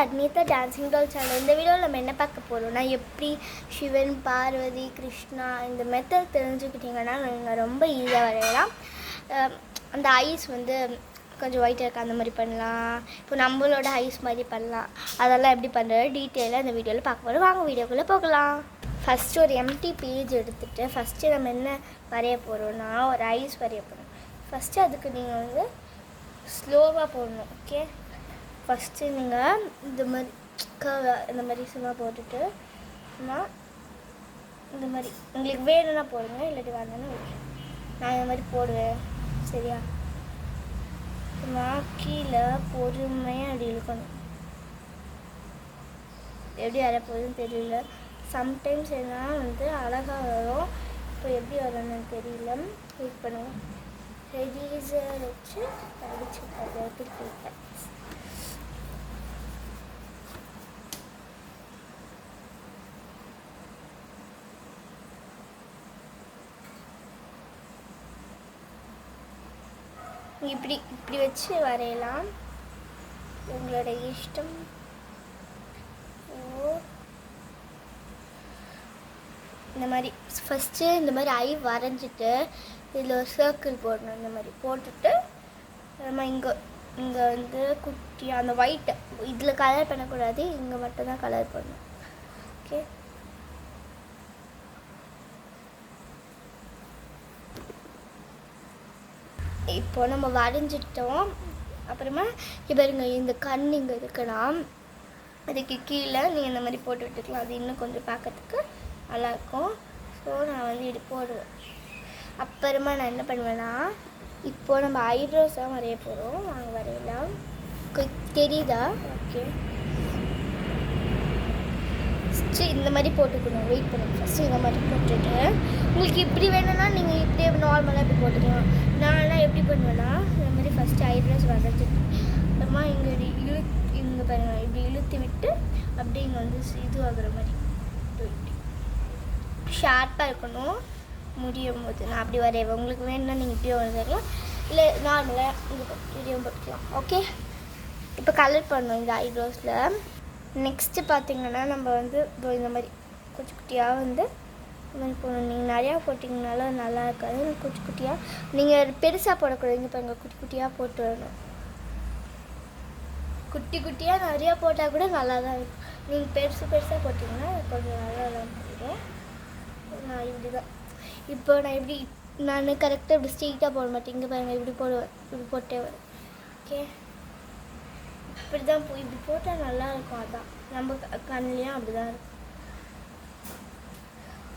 அட்னிதா dancing டால் channel. இந்த வீடியோவில் நம்ம என்ன பார்க்க போகிறோம்னா, எப்படி சிவன், பார்வதி, கிருஷ்ணா இந்த மெத்தட் தெரிஞ்சுக்கிட்டிங்கன்னா நீங்கள் ரொம்ப ஈஸியாக வரையலாம். அந்த ஐஸ் வந்து கொஞ்சம் ஒயிட்டாக இருக்குது, அந்த மாதிரி பண்ணலாம். இப்போ நம்மளோட ஐஸ் மாதிரி பண்ணலாம். அதெல்லாம் எப்படி பண்ணுறது டீட்டெயிலாக இந்த வீடியோவில் பார்க்க போகிறோம். வாங்க வீடியோக்குள்ளே போகலாம். ஃபஸ்ட்டு ஒரு எம்டி பேஜ் எடுத்துகிட்டு ஃபஸ்ட்டு நம்ம என்ன வரைய போகிறோன்னா, ஒரு ஐஸ் வரைய போகிறோம். ஃபஸ்ட்டு அதுக்கு நீங்கள் வந்து ஸ்லோவாக போடணும். ஓகே, ஃபஸ்ட்டு நீங்கள் இந்த மாதிரி இந்த மாதிரி சும்மா போட்டுட்டு இந்த மாதிரி உங்களுக்கு வேணும்னா போடுங்க, இல்லாட்டி வேணும்னா நான் இந்த மாதிரி போடுவேன். சரியா? கீழே பொறுமையாக அப்படி இழுக்கணும். எப்படி வரப்போகுதுன்னு தெரியல. சம்டைம்ஸ் என்ன வந்து அழகாக வரும். இப்போ எப்படி வரணும்னு தெரியல. வெயிட் பண்ணுவோம். ரெடிசர் வச்சு அடிச்சு கொடுப்பேன். இப்படி இப்படி வச்சு வரையலாம், உங்களோட இஷ்டம். இந்த மாதிரி ஃபஸ்ட்டு இந்த மாதிரி ஐ வரைஞ்சிட்டு இதில் ஒரு சர்க்கிள் போடணும். இந்த மாதிரி போட்டுட்டு நம்ம இங்கே வந்து குட்டியாக அந்த ஒயிட்டு இதில் கலர் பண்ணக்கூடாது, இங்கே மட்டும்தான் கலர் பண்ணணும். ஓகே, இப்போ நம்ம வரைஞ்சிட்டோம். அப்புறமா பாருங்க, இந்த கண் இங்கே இருக்கலாம், அதுக்கு கீழே நீங்கள் இந்த மாதிரி போட்டு விட்டுக்கலாம். அது இன்னும் கொஞ்சம் பார்க்கறதுக்கு நல்லாயிருக்கும். ஸோ நான் வந்து இது போடுவேன். அப்புறமா நான் என்ன பண்ணுவேன்னா, இப்போது நம்ம ஐப்ரோஸ் தான் வரைய போகிறோம். வாங்க வரையலாம். தெரியுதா? ஓகே, ஃபஸ்ட்டு இந்த மாதிரி போட்டுக்கணும். வெயிட் பண்ணுங்கள். ஃபஸ்ட்டு இந்த மாதிரி போட்டுட்டு உங்களுக்கு இப்படி வேணும்னா நீங்கள் இப்படியே நார்மலாக இப்படி போட்டுக்கலாம். நான்லாம் எப்படி பண்ணுவேன்னா, இந்த மாதிரி ஃபஸ்ட்டு ஐப்ரோஸ் வரைஞ்சிட்டு அப்புறமா இங்கே இங்கே பாருங்கள், இப்படி இழுத்து விட்டு அப்படியே இங்கே வந்து இது ஆகுற மாதிரி ஷார்ப்பாக இருக்கணும். முடியும் போது நான் அப்படி வரைவேன். உங்களுக்கு வேணும்னா நீங்கள் இப்படியே வரைஞ்சிக்கலாம், இல்லை நார்மலாக இங்கே இப்படியும் போட்டுக்கலாம். ஓகே, இப்போ கலர் பண்ணணும் இந்த ஐப்ரோஸில். நெக்ஸ்ட்டு பார்த்திங்கன்னா நம்ம வந்து இந்த மாதிரி குச்சி குட்டியாக வந்து இந்த மாதிரி போடணும். நீங்கள் நிறையா போட்டிங்கனாலும் நல்லா இருக்காது. குச்சி குட்டியாக நீங்கள் பெருசாக போடக்கூடாது. இங்கே பாருங்கள், குட்டி குட்டியாக போட்டு வரணும். குட்டி குட்டியாக நிறையா போட்டால் கூட நல்லா தான் இருக்கும். நீங்கள் பெருசாக போட்டிங்கன்னா கொஞ்சம் நல்லா தான் போயிடும். நான் இப்படி தான் இப்போ நான் கரெக்டாக இப்படி ஸ்ட்ரெயிட்டாக போட மாட்டேன். இங்கே பாருங்கள், இப்படி போடுவேன், இப்படி போட்டே வரும். ஓகே, இப்படி தான் இப்படி போட்டால் நல்லாயிருக்கும். அதான் நம்ம கண்ணிலையும் அப்படி தான் இருக்கும்.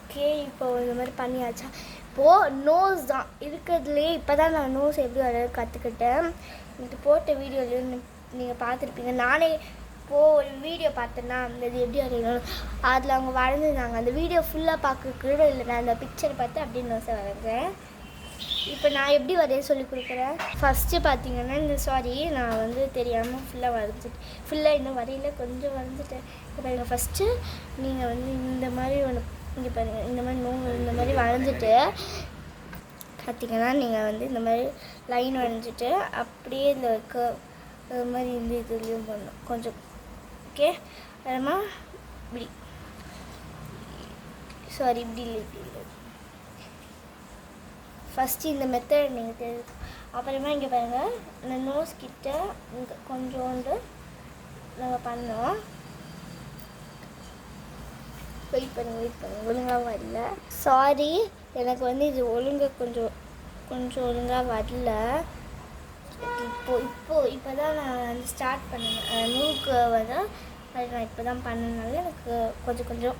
ஓகே, இப்போ இந்த மாதிரி பண்ணியாச்சா? இப்போது நோஸ் தான் இருக்கிறதுலேயே இப்போ தான் நான் நோஸ் எப்படி வர கற்றுக்கிட்டேன். இது போட்ட வீடியோலையும் நீங்கள் பார்த்துருப்பீங்க. நானே இப்போது ஒரு வீடியோ பார்த்தேன்னா அது எப்படி வரையணும் அதில் அவங்க வரைஞ்சிருந்தாங்க. அந்த வீடியோ ஃபுல்லாக பார்க்க இல்லை, நான் அந்த பிக்சர் பார்த்து அப்படியே நோஸை வரைஞ்சேன். இப்போ நான் எப்படி வரைய சொல்லி கொடுக்குறேன். ஃபஸ்ட்டு பார்த்தீங்கன்னா நான் வந்து தெரியாமல் ஃபுல்லாக வரைஞ்சிட்டேன். ஃபுல்லாக இன்னும் வரையில, கொஞ்சம் வரைஞ்சிட்டேன். இப்போ பாருங்கள், ஃபஸ்ட்டு நீங்கள் வந்து இந்த மாதிரி ஒன்று இங்கே பாருங்கள், இந்த மாதிரி இந்த மாதிரி வரைஞ்சிட்டு பார்த்தீங்கன்னா நீங்கள் வந்து இந்த மாதிரி லைன் வரைஞ்சிட்டு அப்படியே இந்த இது மாதிரி இந்த இதுலேயும் பண்ணணும் கொஞ்சம். ஓகே, அப்புறமா இப்படி இப்படி இல்லை ஃபஸ்ட்டு இந்த மெத்தட் நீங்கள் தெரியும். அப்புறமா இங்கே பாருங்கள், இந்த நோஸ் கிட்ட இங்கே கொஞ்சோண்டு நம்ம பண்ணோம். வெயிட் பண்ணுங்க ஒழுங்காக வரல. சாரி, எனக்கு வந்து இது ஒழுங்காக கொஞ்சம் ஒழுங்காக வரல. இப்போ தான் நான் வந்து ஸ்டார்ட் பண்ணேன். மூக்கு வந்து நான் இப்போ தான் பண்ணனால எனக்கு கொஞ்சம்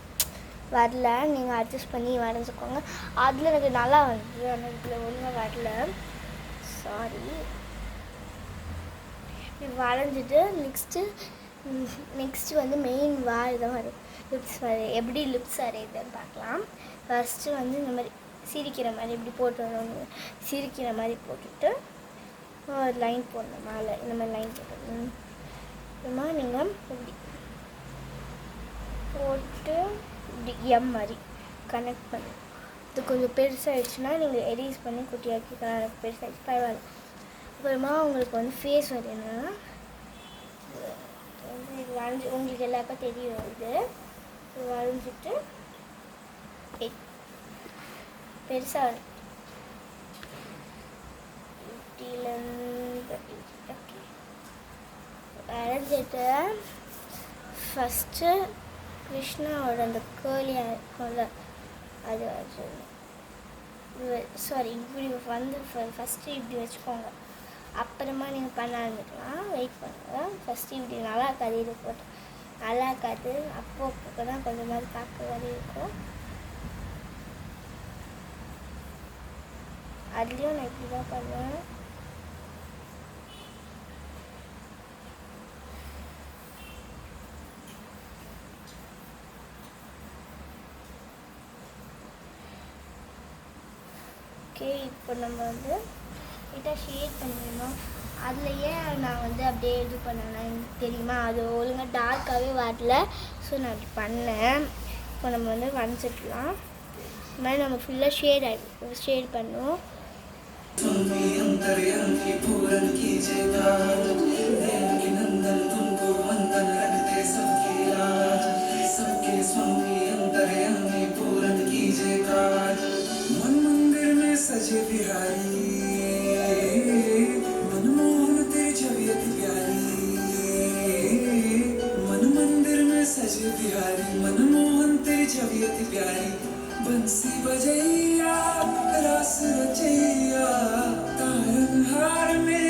வரல. நீங்கள் அட்ஜஸ்ட் பண்ணி வரைஞ்சிக்கோங்க. அதில் எனக்கு நல்லா வந்து ஆனால் இதில் ஒழுங்காக வரல. சாரி. இது வரைஞ்சிட்டு நெக்ஸ்ட்டு வந்து மெயின் தான் வரும். லிப்ஸ் எப்படி லிப்ஸ் வரையுதுன்னு பார்க்கலாம். ஃபஸ்ட்டு வந்து இந்த மாதிரி சிரிக்கிற மாதிரி இப்படி போட்டு வரணும். சிரிக்கிற மாதிரி போட்டுட்டு ஒரு லைன் போடணும் மேலே. இந்த மாதிரி லைன் போடணும். அப்புறமா நீங்கள் இப்படி போட்டு இப்படி எம் மாதிரி கனெக்ட் பண்ணணும். இது கொஞ்சம் பெருசாகிடுச்சுன்னா நீங்கள் எரேஸ் பண்ணி குட்டியாக்கிக்கலாம். எனக்கு பெருசாகிடுச்சு பரவாயில்ல. அப்புறமா உங்களுக்கு வந்து ஃபேஸ் வரையணும்னா வரைஞ்சி உங்களுக்கு எல்லாருக்கும் தெரியும் இது வரைஞ்சிட்டு பெருசாக வரைஞ்சிட்டு ஃபஸ்ட்டு கிருஷ்ணாவோட அந்த கேர்லியாக இருக்கும்ல அது சாரி இப்படி வந்து ஃபஸ்ட்டு இப்படி வச்சுக்கோங்க. அப்புறமா நீங்கள் பண்ண ஆரம்பிக்கலாம். வெயிட் பண்ணுங்கள். ஃபஸ்ட்டு இப்படி நல்லா இருக்காது, இது போட்டு நல்லா இருக்காது. அப்போ தான் கொஞ்சம் மாதிரி பார்க்க மாதிரி இருக்கும். அதுலேயும் நான் இப்படி தான் பண்ணுவேன். ஓகே, இப்போ நம்ம வந்து கிட்ட ஷேட் பண்ணிடணும். அதுலையே நான் வந்து அப்படியே இது பண்ணேன்னா எனக்கு தெரியுமா, அது ஒழுங்காக டார்க்காகவே வரல. ஸோ நான் அப்படி பண்ணேன். இப்போ நம்ம வந்து வரைஞ்சிக்கலாம். இந்த மாதிரி நம்ம ஃபுல்லாக ஷேட் பண்ணுவோம். सजे बिहारी मनमोहन तेरी छवियत प्यारी मन मंदिर में सजे बिहारी मनमोहन तेरी छवियत प्यारी बंसी बजैया रास रचैया तारन हार में